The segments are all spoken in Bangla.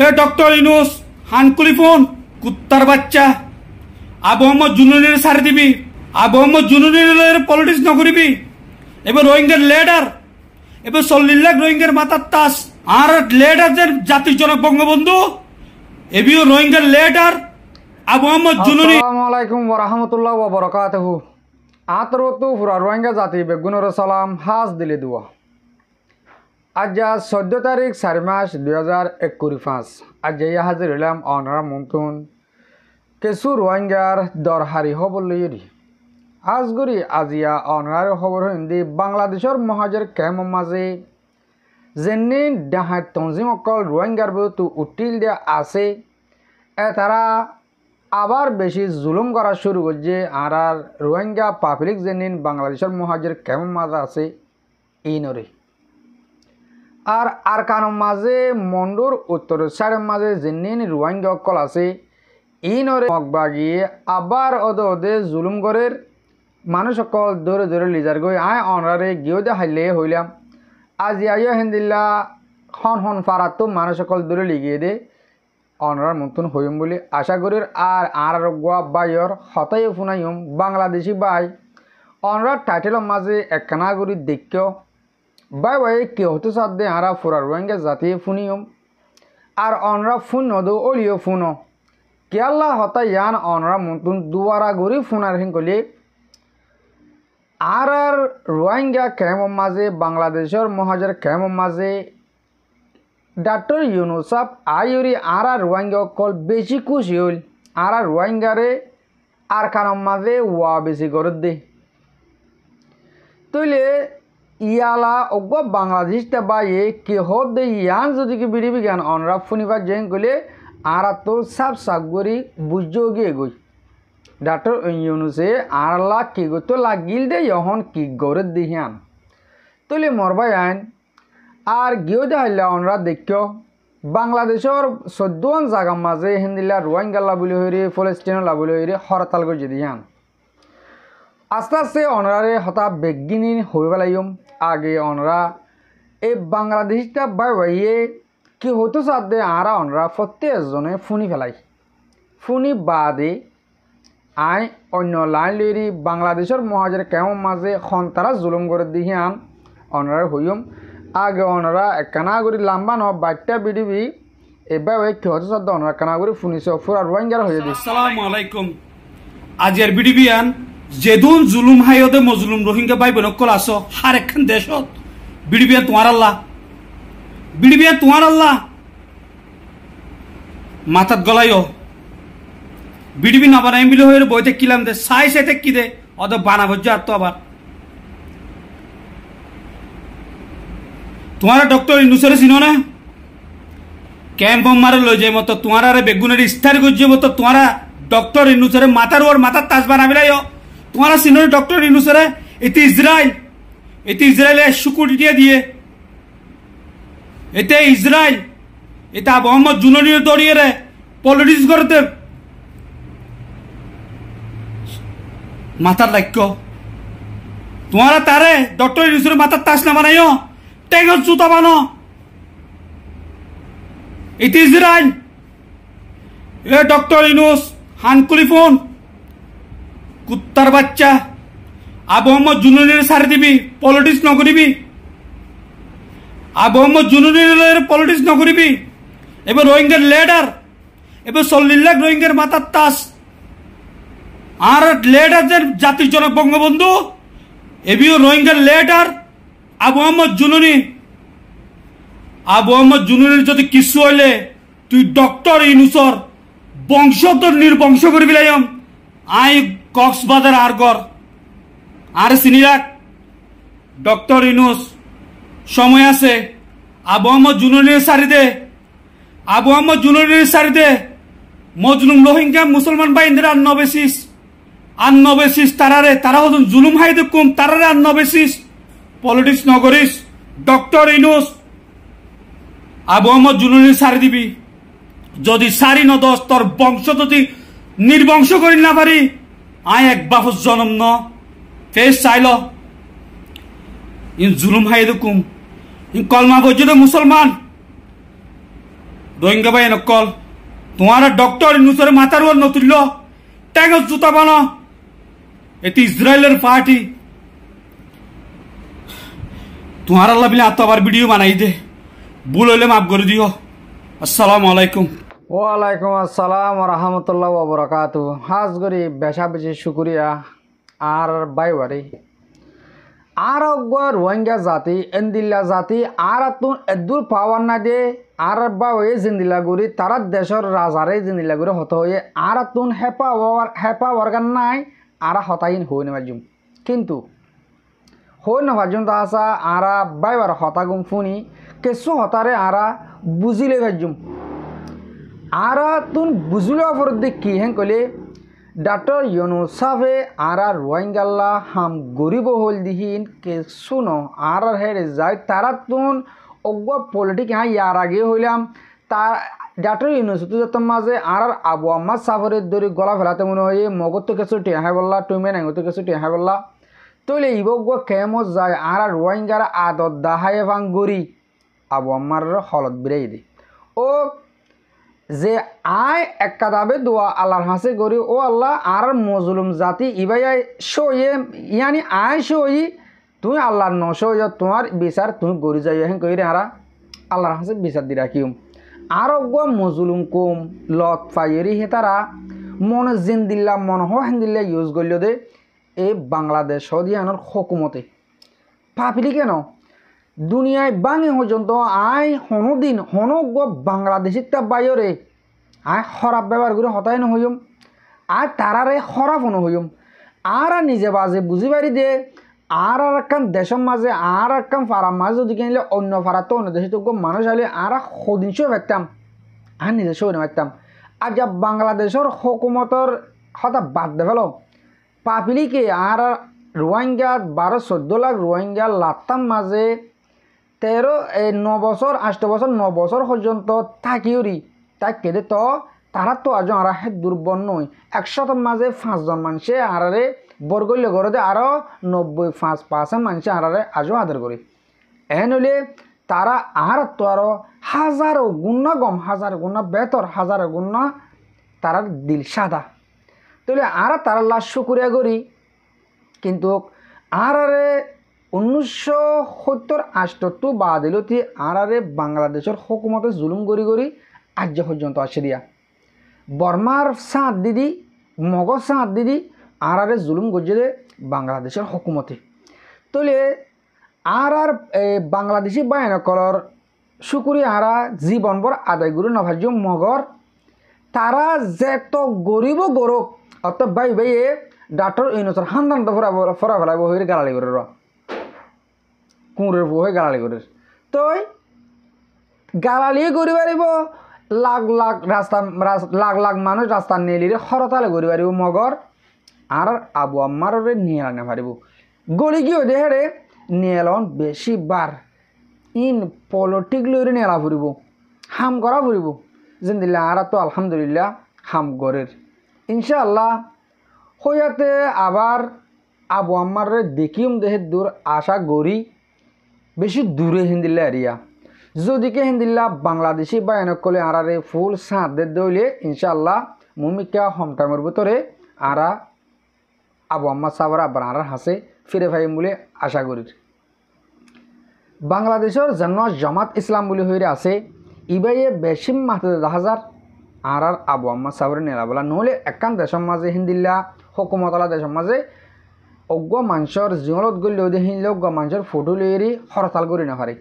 এ ডক্টর ইউনূস হানকুলি ফোন কুত্তার বাচ্চা আবু মোহাম্মদ জুনুনের সারি দিবি আবু মোহাম্মদ জুনুনের পলিটিক্স নকরিবি এবার রোহিঙ্গার লিডার এবার 40 লাখ রোহিঙ্গার মাথার তাস আর লিডার যে জাতির জনক বঙ্গবন্ধু এবিও রোহিঙ্গার লিডার আবু মোহাম্মদ জুনুনি। আসসালামু আলাইকুম ওয়া রাহমাতুল্লাহি ওয়া বারাকাতুহু। আতরতু পুরা রোহিঙ্গা জাতি বেগুনের সালাম হাজ দিলে দুয়া। আজ 14 তারিখ 4 মাস 2025 আজ ইয়া হাজির হলাম অনারা মন্তুন কিছু রোহিঙ্গার দরহারি খবর লইরি আজগরি আজিয়া অনার খবর হিন্দি বাংলাদেশের মহাজের ক্যাম্প মাঝে যেনি ডাহাত তঞ্জিম অকল রোহিঙ্গার বিরুদ্ধে উঠিল দিয়া আছে তারা আবার বেশি জুলুম করা শুরু করছে আর রোহিঙ্গা পাবলিক যেনিন বাংলাদেশের মহাজের ক্যাম্প মাঝে আছে এই নরে আর আরকানোর মাঝে মন্ডুর উত্তরের সাইডের মাঝে যেনিন রোহিঙ্গা অকল আছে এই নরে মগবাগিয়ে আবার ওদে জুলুম করে মানুষ সকল দৌড়ে দৌড়ে লিজার গই আয় অনরারে গিয়েও দেখাইলে হইলাম আজ আইয়া হিন্দিল্লা হন ফারাতো মানুষ সকল দৌড়ে লিগিয়ে দে অনরার মতন হইম বলে আশা করি আর গোয়া বাইর হতাই ফুনাইম বাংলাদেশি বাই অনরার টাইটেলের মাঝে একখানা করে দেখিও বাই কে হতে সাধ্যে আরা ফুরা রোহিঙ্গা জাতি ফুনিয়ম আর অনরা ফোন নদো অলিও ফোন কেয়াল্লা হতাই ইয়ান অনরা মতন দুয়ারা গড়ি ফোনার হিংকলি আর রোহিঙ্গা ক্যাম্প মাঝে বাংলাদেশের মহাজের ক্যাম্প মাঝে ডক্টর ইউনূস আইরি আর রোহিঙ্গা কল বেশি খুশি হইল আর রোহিঙ্গারে আর কারণ মাঝে ওয়া বেশি করে দে তৈলে ইয়ালা অজ্ঞ বাংলাদেশটা বাইয়ে কে হত দে ইয়ান যদি কি বিড়ি বিজ্ঞান অনরা ফুনিবার জেন গলে আর তো সাপ সাগরি বুঝো গিয়ে গই ডক্টর ইউনূসে আরলা কি গতো লাগিল দে যখন কি গরে দিহান তৈলে মরবাই আইন আর গিয়েও দেখাইলা অনরা দেখিও বাংলাদেশের 14 জায়গার মাঝে হিন্দিলা রোহিঙ্গাল্লা বলে হইরে ফলেস্টিনলা বলে হইরে হরতাল করে দিহান আস্তে আস্তে অনরারে হতা বেগিনি হয়ে পেলাইম আগে অনরা এই বাংলাদেশটা বাইয়ে কি হতো সাধ্যে আরা অনরা প্রত্যেকজনে ফুনি ফেলাই ফুনি বাদে আই অন্য লাইন লইরি বাংলাদেশের মহাজের কেমন মাঝে সন্তারা জুলুম করে দিহিয়ান অনরার হইম আগে অনরা একখানা করে লাম্বা ন বাইটা বিডিবি এবার ওই কি হতো সাধ্য অনরা কানা করে ফুনিছে পুরা রোহিঙ্গার হয়ে দিই। আসসালামু আলাইকুম আজের বিডিবিয়ান যেদুন জুলুম হাইয়দে মজলুম রোহিঙ্গা ভাই বোনকল আসো হার একখান দেশত বিডিবিয়ান তোমার আল্লাহ মাথাত গলাইও বিডিবি না বানাই মিলে হয়ে বইতে কিলাম দে সাই সেতে কি দে অত বানা ভজ্জ আর তো আবার তোমারা ডক্টর ইউনূসের চিনো না ক্যাম্প মারে লই যাই মতো তোমার বেগুনের ইস্তার গুজে মতো তোমারা ডক্টর ইউনূসের মাথার ওর মাথার তাজ বানাবিলাইও তোমারা চিনো ডক্টর ইউনূসের এতে ইসরায়েলে সিকিউরিটি দিয়ে এতে ইসরায়েল এটা আবু মোহাম্মদ জুনুনির দড়িয়ে রে পলিটিক্স করতে মাথার লাক্য তোমারা তারে ডক্টর ইউনূসের মাথার তাজ না বানাইও টেগর জুতা বানো এতে ইসরায়েল এ ডক্টর ইউনূস হানকুলি ফোন কুত্তার বাচ্চা আবু মোহাম্মদ জুনুনের সারি দিবি পলিটিক্স নকরিবি আবু মোহাম্মদ জুনুনের পলিটিক্স নকরিবি এবার রোহিঙ্গার লিডার এবার 40 লাখ রোহিঙ্গার মাথার তাস আর লিডার যে জাতির জনক বঙ্গবন্ধু এবিও রোহিঙ্গার লিডার আবু মোহাম্মদ জুনুনির যদি কিছু হইলে তুই ডক্টর ইউনূসর বংশ তোর নির্বংশ করে বিলাইম আই কক্সবাজার আরগর আর চিনি রাখ ডক্টর ইউনূস সময় আছে আবু মোহাম্মদ জুনুনির সারি দে মজলুম রোহিঙ্গা মুসলমান বাইন্দের আন্নবেশিস তারা হতুন জুলুম হাই দেখুম তারারে আন্নবেশিস পলিটিক্স নগরিস ডক্টর ইউনূস আবু মোহাম্মদ জুনুনির সারি দিবি যদি সারি নদস তোর বংশ যদি নির্বংশ করি না পারি আয় এক বাফস জনম ন ফেস চাইল ইন জুলুম হাই দেখুম ইন কলমা গজ্জে মুসলমান রোহিঙ্গা ভাই নকল তোমার ডক্টর ইউনুসের মাথার ওর নতুল্য ট্যাগ জুতা বানো এটি ইসরায়েলের পার্টি তোমার আল্লাহ বিলে আবার ভিডিও বানাই দে ভুল হইলে মাফ করে দিও। আসসালামু আলাইকুম। ওয়ালাইকুম আসসালাম রহমতুল্লাহ বরকাত। হাজ করি বেশা বেশি শুক্রিয়া আর বাইবারি আর রোহিঙ্গা জাতি এন্দিল্লা জাতি আর তুন এদুর পাওয়ার না দে আর বা হয়ে জিন্দিলা গুড়ি তারা দেশের রাজারে জিন্দিলা গুড়ি হত হয়ে আর তুন হেপা ওয়ার্গান নাই আর হতাইন হই নাজুম কিন্তু হই নাজুম তা আসা আর বাইবার হতাগুম ফুনি কেসু হতারে আর বুঝিলে ভাজুম আর তুন বুঝলে অপরদি কি হেন কলে ডক্টর ইউনুস সাহেবে আর রোহিঙ্গাল্লা হাম গরিব হল দিহিন কে শুনো আর হেরে যায় তারা তুন অজ্ঞ পলিটিক হ্যাঁ ইয়ার আগে হইলাম তার ডক্টর ইউনুস তুম মাঝে আর আবু আম্মা সাফরের দড়ি গলা ফেলাতে মনে হয় মগত তো কিছু টেহাই বললা তুমি নাইগত কিছু টেহাই বললা তৈলে ইবজ্ঞ কেমত যায় আর রোহিঙ্গার আদত দাহাই ভাঙ গরি আবু আম্মার হলত বিরাই দে ও যে আয় এক কাদাবে দোয়া আল্লাহর হাসে করি ও আল্লাহ আর মজলুম জাতি ইবাই সইয়ে ইয়ানি আয় সই তুই আল্লাহর নসই তোমার বিচার তুমি গড়ি যাই হেন কইরে হারা আল্লাহর হাসে বিচার দি রাখিম আর মজলুম কম লত পাইরি হে তারা মন জিন্দিল্লা মন হেন্দিল্লা ইউজ করল দে এই বাংলাদেশ সদিয়ানোর হকুমতে পাপিলি কেন দুনিয়ায় বাঙে পর্যন্ত আয় হনদিন হনজ্ঞ বাংলাদেশের তা বাইরে আয় খরাব ব্যবহার করে হতাই নহইম আর তারারে খরাপ নহইম আর নিজে বাজে বুঝি পারি দে আর একখান দেশের মাঝে আর একখান ফারার মাঝে যদি কিনলে অন্য ফারা তো অন্য দেশে তো মানুষ আলে আর সদিনশও পারতাম আর নিজে সই পারতাম আর যা বাংলাদেশের হকুমতর হতা বাদ দে ফেলো পাপিলিকে আর রোহিঙ্গা 12-14 লাখ রোহিঙ্গা লাত্তাম মাঝে 9 বছর 8 বছর 9 বছর পর্যন্ত থাকিওরি তাই কেদে তো তারা তো আজ আর হে দুর্বল নয় 100 মাঝে 5 জন মানুষে আরে বরগল্য গড়ে আরও 95% মানুষে আরে আজও আদর করি এন হলে তারা আর তো আরও হাজারো গুণা গম হাজার গুণা বেতর হাজার গুণা তারা দিল সাদা তাহলে আর তারা লাশ শুকুরিয়া করি কিন্তু আর 1970-78 বাদিলতি আর বাংলাদেশের হকুমতে জুলুম করি করি আজ পর্যন্ত আসে দিয়া বর্মার সাঁত দিদি মগজ সাঁত দিদি আর জুলুম গজিয়ে বাংলাদেশের হকুমতে তলে আর বাংলাদেশি বায়নকলর শুকুরি আর জীবনভর আদায় গুরু নভাজ্য মগর তারা যেত গরিব গরক অর্থাৎ বাই বাইয়ে ডাক্তার ইউনুসের হান্দান ফরা ফেলাইব হয়ে গালালি করে কুঁড়ের বউ হয়ে গালালি করে তই গালালি করি পারিব লাখ লাখ রাস্তা লাখ লাখ মানুষ রাস্তা নেলিরে হরতালে করি পারিব মগর আর আবু আম্মার নিয়ে আনে পারিব গলি কি হয়ে হেরে নিয়েলন বেশি বার ইন পলিটিক লইরে নেলা ফুরিব হাম করা ফুরিব জিন্দিল্লা আর তো আলহামদুলিল্লাহ হাম গরের ইনশাআল্লাহ হইয়াতে আবার আবু আম্মার দেখিম দেহে দূর আশা গড়ি বেশি দূরে হিন্দিল্লা এরিয়া যদিকে হিন্দিল্লা বাংলাদেশি বায়নকলে আরারে ফুল সাঁত দইলে ইনশাআল্লাহ মুমিকা হমটামের ভিতরে আরা আবু আম্মা সাবর আবার আর হাসে ফিরে ফাইম বলে আশা করি বাংলাদেশের জন্য জামাত ইসলাম বলে হয়ে আছে ইবাইয়ে বেশি মাত্র 10,000 আর আবু আম্মা সাবর নেলা বলা নহলে একান দেশের মাঝে হিন্দিল্লা হকুমতলা দেশের মাঝে অজ্ঞ মানুষের জীবনত গেলেও হিনলে অজ্ঞ মানুষের ফটো লইরি হরতাল করি না পারে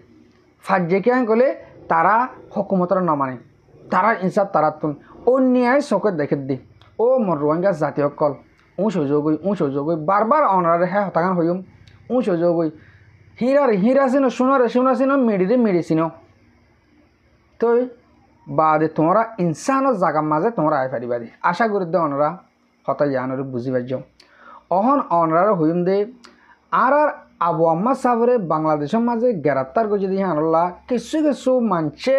ফার্জেকে গেলে তারা হকুমতর না মানে তারা ইনসাফ তারা তুন অন্যায় চোখে দেখে দি ও মর রোহিঙ্গা জাতীয় কল উঁচ হয়ে বারবার অনারে হ্যাঁ হতাগান হইম উঁচ হয়ে হিরা চিনো সোনা চিনো মেডিসিন তো বাদে তোমরা ইনসানের জায়গার মাঝে তোমরা আই পারিবা দি আশা করি দে অনরা হতা জানরে বুঝি পাইছ অহন অনরার হইম দে আর আবু আম্মা সাবরে বাংলাদেশের মাঝে গ্রেপ্তার করে দিয়ে আনলা কিছু কিছু মানছে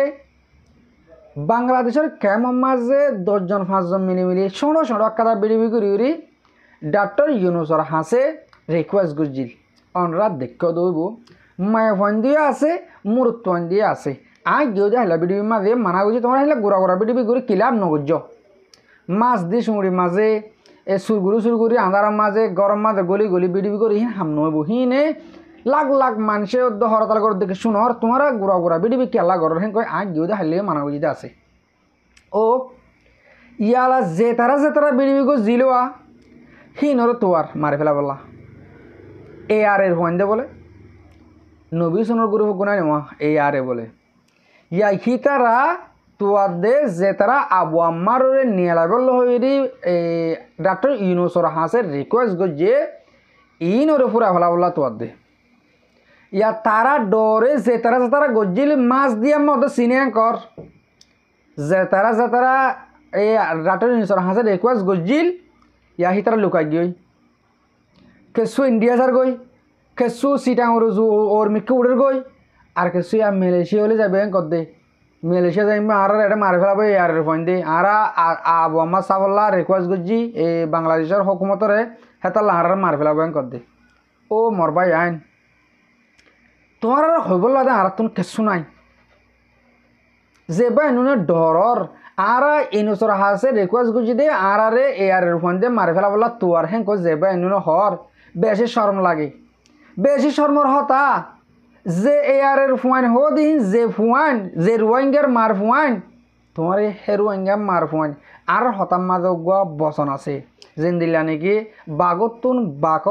বাংলাদেশের ক্যাম্পের মাঝে 10 জন 5 জন মিলি ছোট ছোট কাদা বিড়ি করি ডক্টর ইউনুসর হাসে রিকোয়েস্ট করছিল অনরা দেখ দইব মায়া ফোন দিয়ে আছে মুরুত ফোন দিয়ে আছে আই গিয়ে যে হাইলা বিডিবির মাঝে মানা করছি তোমার হাইলা গোড়া গোড়া বিডিবি করে কিলাম নগর্য মাছ দি সুমুড়ি মাঝে এ সুরগুড়ি আন্ধারার মাঝে গরম মাঝে গলি গলি বিডিবি করে হিন হাম নইব হিনে লাখ লাখ মানুষে হরতাল করে দেখে শুনর তোমার গোড়া গোড়া বিডিবি কেলা গরর হেন কয় আই গিয়ে হাইলে মানা বুঝিতে আছে ও ইয়ালা যে তারা বিডিবি গো জিলোয়া হিনর তোয়ার মারি ফেলা বললা এ আর এর হইন দে বলে নবী সোনার গুরু গুণা নেওয়া এই আরে বলে ইয়া হিতারা তোয়ার দে যে তারা আবু আম্মার নিয়ে লাগল হইরি ডাক্তার ইউনুসর হাসের রিকোয়েস্ট গো যে ইনরে ফুরা ফেলা বললা তোয়ার দে ইয়া তারা ডরে যে তারা গজ্জিল মাছ দিয়ে মধ্যে সিনে কর যে তারা এই ডাক্তার ইউনুসর হাসের রিকোয়েস্ট গজ্জিল ইয়া হিতারা লুকাই গই কেসু ইন্ডিয়া সার গই কেসু সিটাং ওর মিকে উড়ের গই আর কেসু ইয়া মালয়েশিয়া হলে যাবে কর দে মালয়েশিয়া যাই আর এটা মারি ফেলাবো আর ফোন দে আর আবু আম্মা সাবল্লা রিকোয়েস্ট করছি এই বাংলাদেশের হকুমতরে হেতাল আর মারি ফেলাবো কর দে ও মরবাই আইন তোমার আর হইব লাগে আর তুমি কেসু নাই যে বা এনুনে ডরর আর ইনুসর হাসে রিকোয়েস্ট করছি দে আর আরে এ আর ফোন দে মারি ফেলাবলা তোয়ার হ্যাঁ কো যে বা এনুনে হর বেশি শরম লাগে বেশি শর্মর হতা যে এয়ারের ফুয়ান হো দিন যে ফুয়ান যে রোহিঙ্গার মার ফুয়ান তোমার হে রোহিঙ্গা মার ফুয়ান আর হতাম মাঝে বচন আছে যেন দিলা নাকি বাগতুন বাক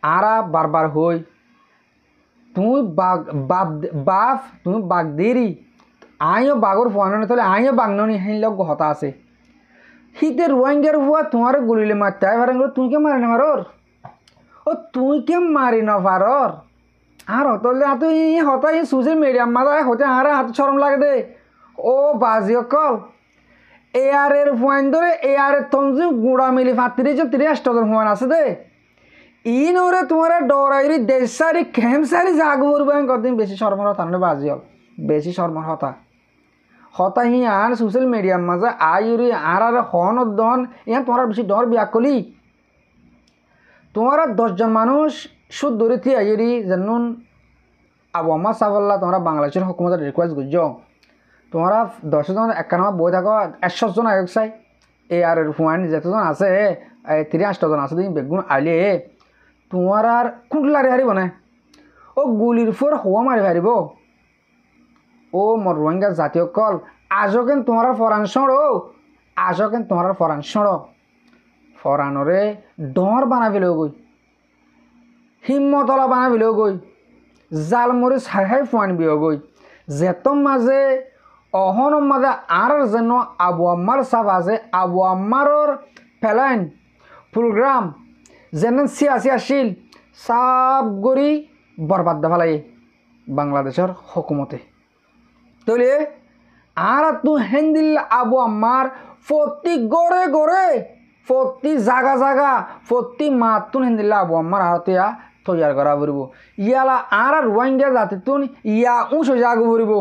আরা বারবার হই তুমি বাপ তুমি বাঘ দেরি আইও বাগর ফুয়ানো তাহলে আইও বাগনি হেন লোক হতা আছে শীতে রোহিঙ্গার ফুয়া তোমার গুলিলে মারতে পারেন তুমি কে মারে না মারর ও তুই কে মারি না পারর আর হতলে তুই হতা সোশ্যাল মিডিয়া মাথা হতে আর হাত সরম লাগে দে ও বাজি অকল এ আর এর ফুয়াইন ধরে এ আর এর তঞ্জু গুড়া মিলি ফাতিরে যে 30 ফুয়ান আছে দে ইনরে তোমার ডরাইরি দেশারি খেমসারি জাগ করবে কদিন বেশি শর্মর হতা না বাজি হল বেশি শর্মর হতা হতা হি আর সোশ্যাল মিডিয়ার মাঝে আইরি আর হন দন ইয়া তোমার বেশি ডর বিয়া কলি তোমার 10 জন মানুষ সুদ ধরিতে আইরি জানুন আবু আম্মা সাবল্লা তোমরা বাংলাদেশের হুকুমতের রিকোয়েস্ট করছ তোমরা 10 জন একান্ন বই থাকো 100 জন আয়োগ চাই এ আর ফুয়ান যতজন আছে 30 জন আছে দিন বেগুন আইলে তোমার আর কুটলারে হারিব না ও গুলির ফোর হওয়া মারি হারিব ও মোর রোহিঙ্গা জাতীয় কল আজও কেন তোমার ফরান সড়ো আজও কেন তোমার ফরান সড়ো ফরানরে ডর বানাবিলেও গই হিম্মতলা বানাবিলেও গই জালমরি ছাই ফুয়ানবিও গই যেতম মাঝে অহনম মাঝে আর যেন আবু আম্মার সাফ আছে আবু আম্মারর ফেলাইন প্রোগ্রাম যেন সিয়াসি আসিল সাব গড়ি বরবাদ দে ফেলাই বাংলাদেশের হকুমতে তলে আর তু হেন্দিল আবু আম্মার প্রতি গড়ে গড়ে প্রতি জাগা জাগা প্রতি মাতুন হেন্দিল্লা আবু আম্মার আরতিয়া তৈয়ার করা পড়ব ইয়ালা আর রোহিঙ্গা জাতিতুন ইয়া উঁচু জাগ পড়ব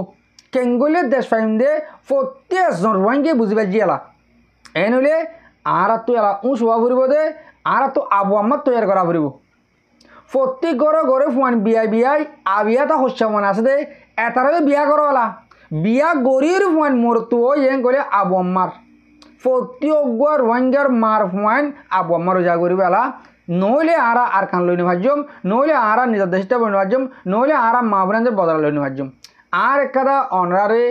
কেঙ্গলে দেশ ফাইম দে প্রতি রোহিঙ্গা বুঝিবা জিয়ালা এনলে আর তো এলা উঁচু হওয়া পড়ব দে আর তো আবু আম্মার তৈয়ার করা পড়ব প্রতি গড়ে গড়ে ফুয়ান বিয়াই আবিয়া তা হস্যা মনে আছে দে এতারে বিয়া করলা বিয়া গড়ির ফুয়ান মোর তো ইয়েন করে আবু আম্মার প্রতি রোহিঙ্গার মার ফুয়ান আবু আম্মারও যা করি বেলা নইলে আর কান লইনি ভাজ্যম নইলে আর নিজের দেশটা বইনি ভাজ্যম নইলে আর মা বোনদের বদলা লইনি ভাজ্যম আর একটা অনরারে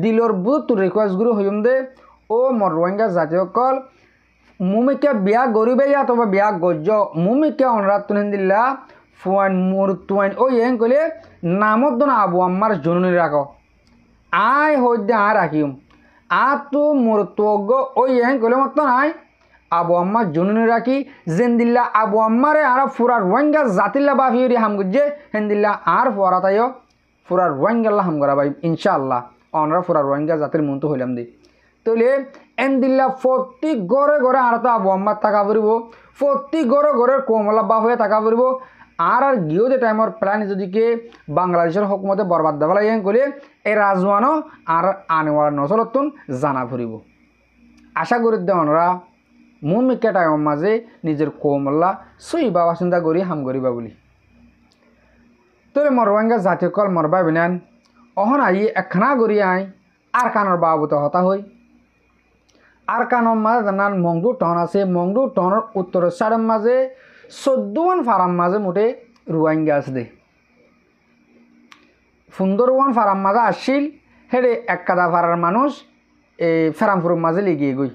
দিলর বুত রিকোয়েস্ট গুরু হইম দে ও মোর রোহিঙ্গা জাতীয় কল মুমিকে বিয়া গরিবে অথবা বিয়া গজ্জ মুমিকে অনরা তুলেন দিল্লা ফুয়ান মোর তুয়াইন ও ইয়েন কইলে নামত দন আবু আম্মার জননী রাখো আয় হইতে আর রাখিম আ তো মোর তোগ ও ইয়েন কইলে মত নাই আবু আম্মার জননী রাখি জেন্দিল্লা আবু আম্মারে আর ফুরা রোহিঙ্গা জাতিল্লা বাফিউরি হাম গুজ্জে হেন্দিল্লা আর ফুরা তাইও ফুরা রোহিঙ্গাল্লা হাম করা ভাই ইনশাআল্লাহ অনরা ফুরা রোহিঙ্গা জাতির মন্ত হইলাম দি তলে এন্দিল্লা প্রতি গড়ে গড়ে আর তো আবু আম্মার টাকা পড়ব প্রতি গড়ে গড়ে কোমলা বাপ হয়ে টাকা পড়ব আর গিয়েও যে টাইমর প্ল্যান যদিকে বাংলাদেশের হকুমতে বরবাদ দেওয়া লাগে করে এই রাজওয়ানও আর আনেওয়ালা নচলতন জানা ফুরিব আশা করি দেওয়ানরা মুমিকে টাইমের মাঝে নিজের কোমল্লা সই বাবা চিন্তা করি হাম করিবা বলি তবে মোর রোহিঙ্গা জাতীয় কল মরবা বিনান অহন আই একখানা গড়ি আই আর কানর বাবুত হতা হই আর কানর মাঝে নান মংডু টন আছে মংডু টনের উত্তরের সাড়ের মাঝে 14 ফারাম মাঝে মোটে রোহিঙ্গা আছে দে সুন্দরবন ফারাম মাঝে আসছিল হেডে এক কাদা ফারার মানুষ এই ফেরামপুরের মাঝে লিগিয়ে গই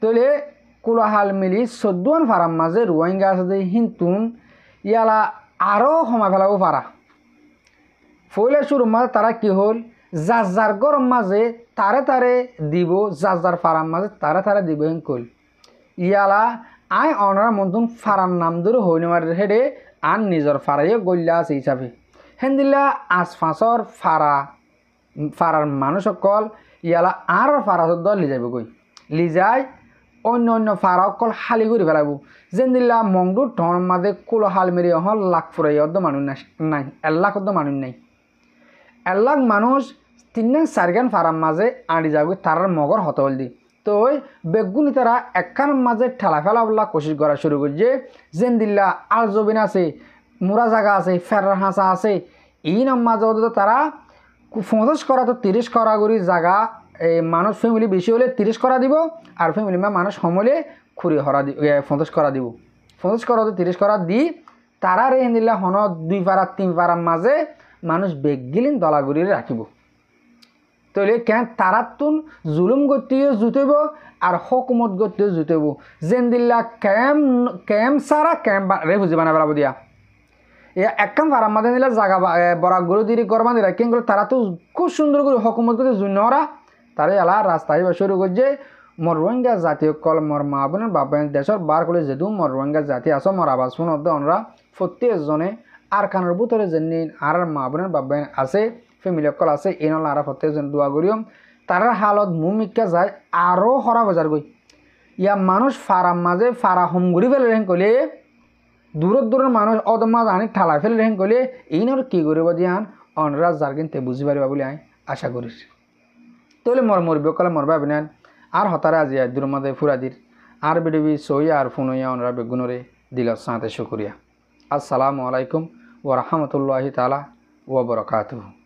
তলে কোলাহাল মিলি 14 ফারাম মাঝে রোহিঙ্গা আছে দে হিন্তুন ইয়ালা আরও সময় ফেলাবো পারা ফলে শুরুর মাঝে তারা কি হল যার যার গরম মাঝে তারে তারে দিব যার যার ফারাম মাঝে তারে তারে দিব হেন কল ইয়ালা আই অনার মন্তন ফারার নাম ধরে হইনি মার হেডে আন নিজের ফারাইয়ে গল্লা আছে হিসাবে হেন দিলা আশপাশর ফারার মানুষ সকল ইয়ালা আর ফারা দল লি যাব গই লি যায় অন্য অন্য ফারা অকল হালি করে ফেলাব যেন দিলা মংডুর টন মাঝে কুলো হাল মেরে হল লাখ ফুরাই অর্ধ মানুষ নাই 1 লাখ অর্ধ মানুষ নাই 1 লাখ মানুষ 3-4 ফারাম মাঝে আড়ি যাবে তার মগর হতল দি তো বেগুনি তারা একখান মাঝে ঠেলা ফেলা বলা কোশিশ করা শুরু করছে যেন দিল্লা আল জবিন আছে মুরা জায়গা আছে ফেরার হাঁসা আছে এই নাম মাঝে তারা 50 করা তো 30 করা করি জায়গা এই মানুষ ফ্যামিলি বেশি হলে 30 করা দিব আর ফ্যামিলি মানুষ সমলে খুঁড়ি হরা দিব 50 করা দিব 50 করা তো 30 করা দি তারা রে দিল্লা হন 2 পারা 3 পারার মাঝে মানুষ বেগগিলিন দলাগুড়ি রাখিব তাহলে কেন তারাতুন জুলুম গতিও জুতেব আর হকুমত গতিও জুতেব যেন দিল্লা ক্যাম্প সারা ক্যাম্প রেফুজি বানা বেড়াবো দিয়া একখান ফারাম মাঝে দিলা জায়গা বরাক গরু দিরি করবা দিলা কিন্তু তারা তো খুব সুন্দর করে হকুমত গতি জুনরা তারা এলা রাস্তায় শুরু করছে মর রোহিঙ্গা জাতীয় কল মর মা বোনের বাবা দেশের বার করে যেহেতু মর রোহিঙ্গা জাতি আস মর আবাস শুনদ আমরা প্রত্যেকজনে আর কানের ভিতরে যেনি আর মা বোনের বাবা আছে ফ্যামিলি কল আছে এই নল আর প্রত্যেকজন দোয়া করিম তার হালত মুমিকা যায় আরও হরা বাজার গই ইয়া মানুষ ফারাম মাঝে ফারা হোম ঘুরি ফেলে রেন কলে দূরের মানুষ অদমা জানি ঠালা ফেলে রেন কলে এই নল কি করিব দিয়ান অনরা যার কিনতে বুঝি পারিবা বলে আমি আশা করিস তাহলে মরবি কলে মরবা বিনান আর হতারে আজি দূর মাঝে ফুরাদির আর বিডিবি সই আর ফোনইয়া অনরা বেগুনরে দিল সাঁতে শুকরিয়া আসসালামু আলাইকুম ওয়া রাহমাতুল্লাহি তাআলা ওয়া বারাকাতুহু।